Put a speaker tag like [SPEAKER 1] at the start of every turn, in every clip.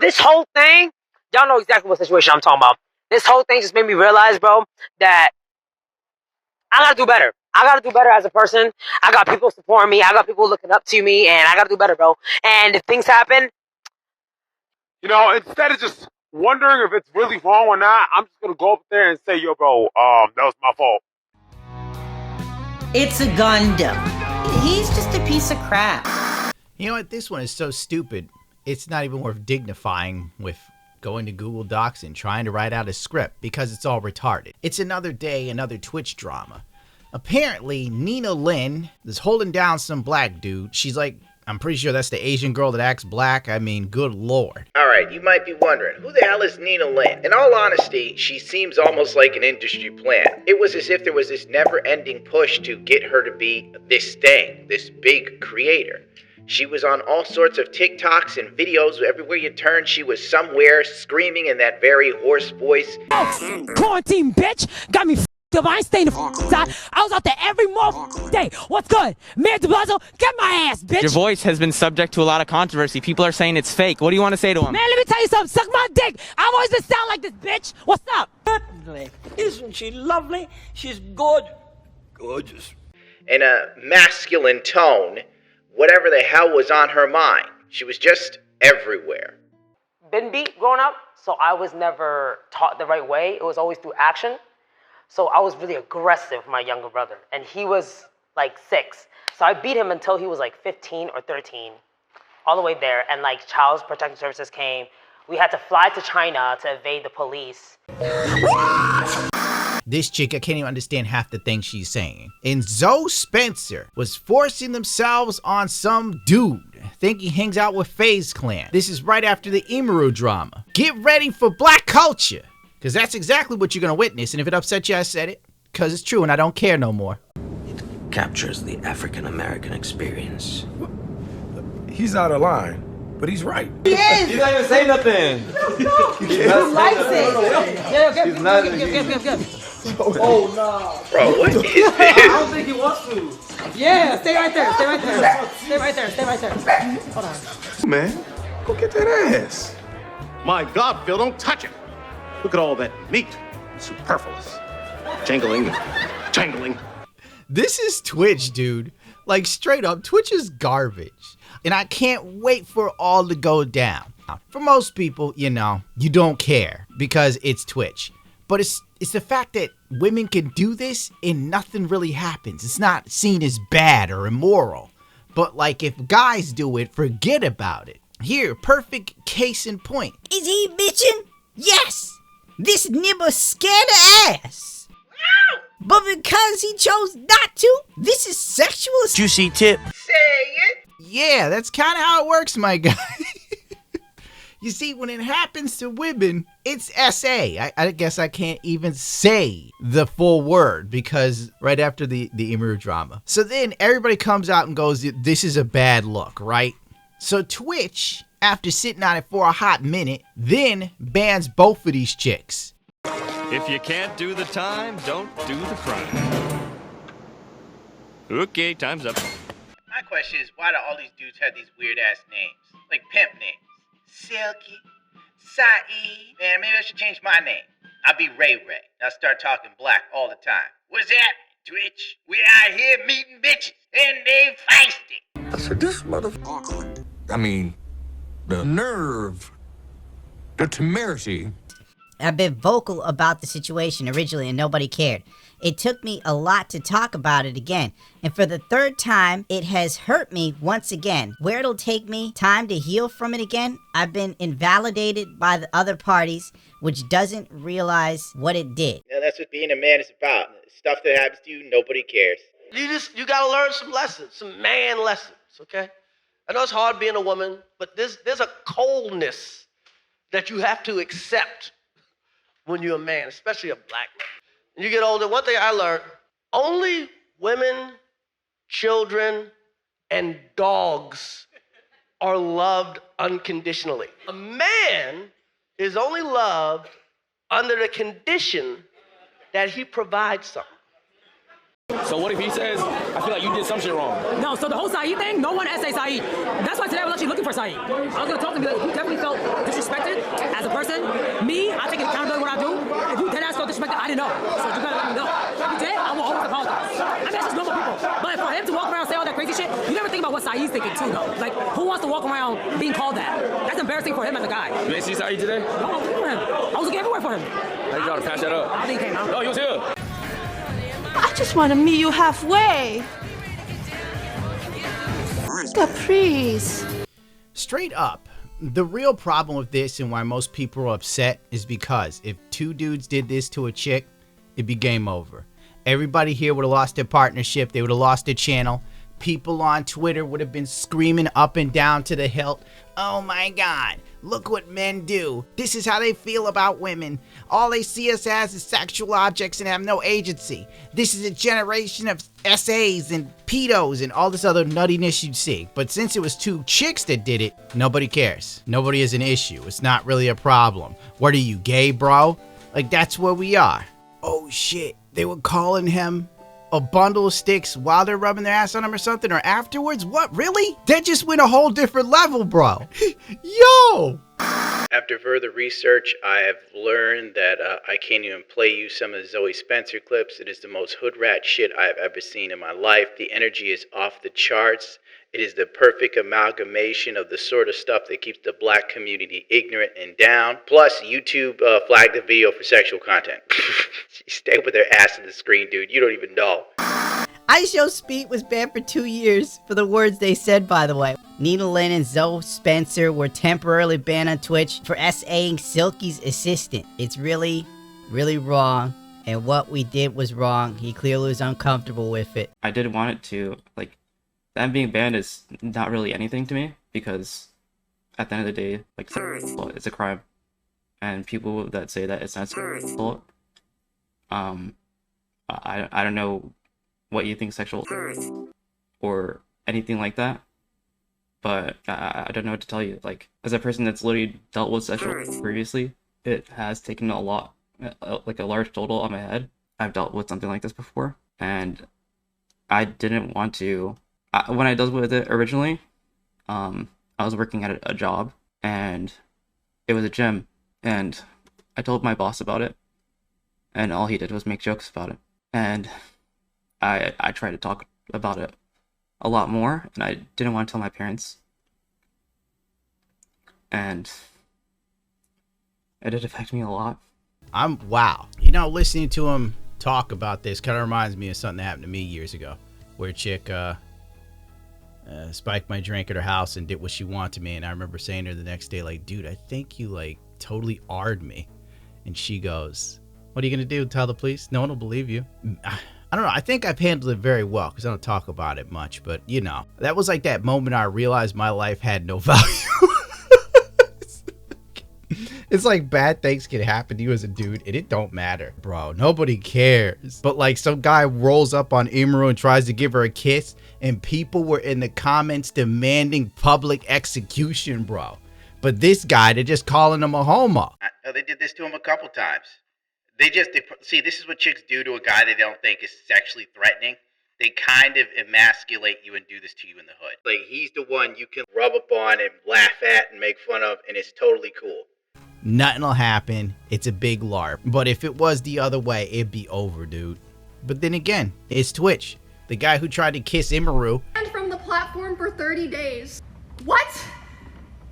[SPEAKER 1] this whole thing, y'all know exactly what situation I'm talking about. This whole thing just made me realize, bro, that I gotta do better. I gotta do better as a person. I got people supporting me. I got people looking up to me, and I gotta do better, bro. And if things happen,
[SPEAKER 2] you know, instead of just wondering if it's really wrong or not, I'm just gonna go up there and say, yo, bro, that was my fault.
[SPEAKER 3] It's a Gundam. He's just a piece of crap.
[SPEAKER 4] You know what? This one is so stupid, it's not even worth dignifying with going to Google Docs and trying to write out a script because it's all retarded. It's another day, another Twitch drama. Apparently, Nina Lin is holding down some black dude. She's like, I'm pretty sure that's the Asian girl that acts black. I mean, good lord.
[SPEAKER 5] Alright, you might be wondering, who the hell is Nina Lin? In all honesty, she seems almost like an industry plant. It was as if there was this never-ending push to get her to be this thing, this big creator. She was on all sorts of TikToks and videos. Everywhere you turned, she was somewhere screaming in that very hoarse voice.
[SPEAKER 6] Quarantine, bitch! Got me f***ed up. I ain't staying the f***ing outside. I was out there every motherfucking day. What's good? Mayor de Blasio, get my ass, bitch!
[SPEAKER 7] Your voice has been subject to a lot of controversy. People are saying it's fake. What do you want to say to him?
[SPEAKER 6] Man, let me tell you something. Suck my dick. I've always been sound like this, bitch. What's up?
[SPEAKER 8] Isn't she lovely? She's good. Gorgeous.
[SPEAKER 5] In a masculine tone, whatever the hell was on her mind. She was just everywhere.
[SPEAKER 1] been beat growing up, so I was never taught the right way. It was always through action. So I was really aggressive with my younger brother, and he was like 6. So I beat him until he was like 15 or 13, all the way there. And like Child Protection Services came. We had to fly to China to evade the police.
[SPEAKER 4] This chick, I can't even understand half the things she's saying. And Zoe Spencer was forcing themselves on some dude. Think he hangs out with FaZe Clan. This is right after the Imaru drama. Get ready for black culture, because that's exactly what you're gonna witness. And if it upsets you, I said it, because it's true and I don't care no more.
[SPEAKER 9] It captures the African-American experience.
[SPEAKER 10] He's out of line, but he's right.
[SPEAKER 11] He is! He's not even saying nothing. He likes it. Give. Oh, no.
[SPEAKER 5] Bro, what is this?
[SPEAKER 11] I don't think he wants to. Yeah, stay right there. Stay right there. Stay right there. Stay right there. Hold on.
[SPEAKER 10] Man, go get that ass.
[SPEAKER 12] My God, Phil, don't touch it. Look at all that meat. Superfluous. Jangling.
[SPEAKER 4] This is Twitch, dude. Like, straight up, Twitch is garbage. And I can't wait for it all to go down. For most people, you know, you don't care because it's Twitch. But it's the fact that women can do this and nothing really happens. It's not seen as bad or immoral. But like if guys do it, forget about it. Here, perfect case in point.
[SPEAKER 3] Is he bitching? Yes! This nibber scared of ass. But because he chose not to, this is sexual.
[SPEAKER 9] Juicy tip.
[SPEAKER 5] Say it.
[SPEAKER 4] Yeah, that's kind of how it works, my guy. You see, when it happens to women, it's SA. I guess I can't even say the full word because right after the Imaru drama. So then everybody comes out and goes, this is a bad look, right? So Twitch, after sitting on it for a hot minute, then bans both of these chicks.
[SPEAKER 13] If you can't do the time, don't do the crime. Okay, time's up.
[SPEAKER 5] My question is, why do all these dudes have these weird-ass names? Like pimp names. Silky, Saeed. Man, maybe I should change my name. I'll be Ray Ray. I'll start talking black all the time. What's that, Twitch? We out here meeting bitches, and they feisty.
[SPEAKER 10] I said, this motherfucker. I mean, the nerve, the temerity.
[SPEAKER 3] I've been vocal about the situation originally and nobody cared. It took me a lot to talk about it again. And for the 3rd time, it has hurt me once again. Where it'll take me time to heal from it again, I've been invalidated by the other parties, which doesn't realize what it did.
[SPEAKER 5] Yeah, that's what being a man is about. Stuff that happens to you, nobody cares.
[SPEAKER 8] You gotta learn some lessons, some man lessons, okay? I know it's hard being a woman, but there's a coldness that you have to accept when you're a man, especially a black man. And you get older, one thing I learned, only women, children, and dogs are loved unconditionally. A man is only loved under the condition that he provides something.
[SPEAKER 14] So what if he says, I feel like you did some shit wrong?
[SPEAKER 6] No, so the whole Saeed thing, no one essay Saeed. That's why today I was actually looking for Saeed. I was gonna talk to him, like, he definitely felt disrespected didn't know. So you better let me know. If you did, I will always apologize. I mean, that's just normal people. But for him to walk around and say all that crazy shit, you never think about what Saeed's thinking too, though. Like, who wants to walk around being called that? That's embarrassing for him as a guy.
[SPEAKER 14] You ain't see Saeed today?
[SPEAKER 6] No, I was looking for him. I was looking everywhere for him.
[SPEAKER 14] How you trying to patch that up?
[SPEAKER 6] I think he came out.
[SPEAKER 14] No, he was here.
[SPEAKER 15] I just want to meet you halfway. Caprice.
[SPEAKER 4] Straight up, the real problem with this and why most people are upset is because if two dudes did this to a chick, it'd be game over. Everybody here would have lost their partnership. They would have lost their channel. People on Twitter would have been screaming up and down to the hilt, "Oh my God, look what men do. This is how they feel about women. All they see us as is sexual objects and have no agency. This is a generation of SAs and pedos and all this other nuttiness you'd see." But since it was two chicks that did it, nobody cares. Nobody is an issue. It's not really a problem. What are you, gay, bro? Like, that's where we are. Oh shit, they were calling him a bundle of sticks while they're rubbing their ass on him or something, or afterwards? What, really? That just went a whole different level, bro. Yo!
[SPEAKER 5] After further research, I have learned that I can't even play you some of Zoe Spencer clips. It is the most hood rat shit I have ever seen in my life. The energy is off the charts. It is the perfect amalgamation of the sort of stuff that keeps the black community ignorant and down. Plus, YouTube flagged the video for sexual content. Stay with their ass in the screen, dude. You don't even know.
[SPEAKER 3] Ice Yo Speed was banned for 2 years for the words they said, by the way. Nina Lin and Zoe Spencer were temporarily banned on Twitch for SAing Silky's assistant. It's really, really wrong. And what we did was wrong. He clearly was uncomfortable with it.
[SPEAKER 7] I didn't want it to, like, them being banned is not really anything to me, because at the end of the day, like, it's a crime. And people that say that it's not sexual, I don't know what you think sexual or anything like that, but I don't know what to tell you. Like, as a person that's literally dealt with sexual previously, it has taken a lot, like a large total on my head. I've dealt with something like this before, and I didn't want to. When I dealt with it originally, I was working at a job, and it was a gym, and I told my boss about it, and all he did was make jokes about it. And I tried to talk about it a lot more, and I didn't want to tell my parents. And it did affect me a lot.
[SPEAKER 4] Wow. You know, listening to him talk about this kind of reminds me of something that happened to me years ago, where a chick spiked my drink at her house and did what she wanted to me. And I remember saying to her the next day, like, dude, I think you, like, totally R'd me. And she goes, what are you going to do? Tell the police? No one will believe you. I don't know. I think I've handled it very well because I don't talk about it much. But, you know, that was like that moment I realized my life had no value. It's like bad things can happen to you as a dude and it don't matter, bro. Nobody cares. But like some guy rolls up on Imru and tries to give her a kiss and people were in the comments demanding public execution, bro. But this guy, they're just calling him a homo.
[SPEAKER 5] They did this to him a couple times. See, this is what chicks do to a guy they don't think is sexually threatening. They kind of emasculate you and do this to you in the hood. Like, he's the one you can rub up on and laugh at and make fun of, and it's totally cool.
[SPEAKER 4] Nothing will happen. It's a big LARP. But if it was the other way, it'd be over, dude. But then again, it's Twitch. The guy who tried to kiss Imru.
[SPEAKER 16] And from the platform for 30 days. What?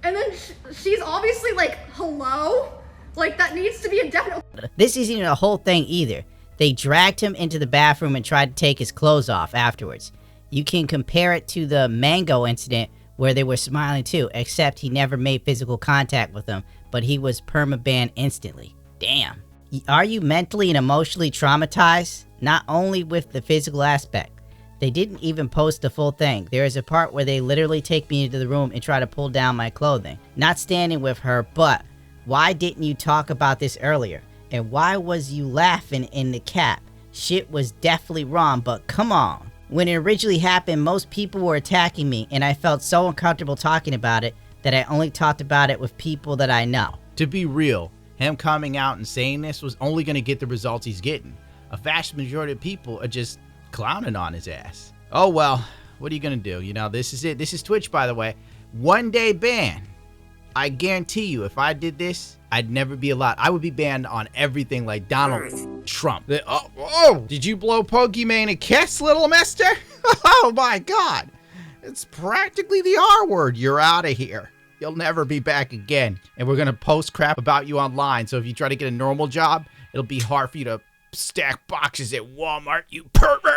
[SPEAKER 16] And then she's obviously like, hello? Like, that needs to be a definite.
[SPEAKER 3] This isn't even a whole thing either. They dragged him into the bathroom and tried to take his clothes off afterwards. You can compare it to the Mango incident where they were smiling too, except he never made physical contact with them, but he was perma-banned instantly. Damn. Are you mentally and emotionally traumatized? Not only with the physical aspect. They didn't even post the full thing. There is a part where they literally take me into the room and try to pull down my clothing. Not standing with her, but why didn't you talk about this earlier? And why was you laughing in the cap? Shit was definitely wrong, but come on. When it originally happened, most people were attacking me, and I felt so uncomfortable talking about it that I only talked about it with people that I know.
[SPEAKER 4] To be real, him coming out and saying this was only going to get the results he's getting. A vast majority of people are just clowning on his ass. Oh well, what are you going to do? You know, this is it. This is Twitch, by the way. 1 day ban. I guarantee you, if I did this, I'd never be allowed. I would be banned on everything like Donald Trump. Did you blow Pokemon a kiss, little mister? Oh my God. It's practically the R word. You're out of here. You'll never be back again. And we're going to post crap about you online. So if you try to get a normal job, it'll be hard for you to stack boxes at Walmart, you pervert.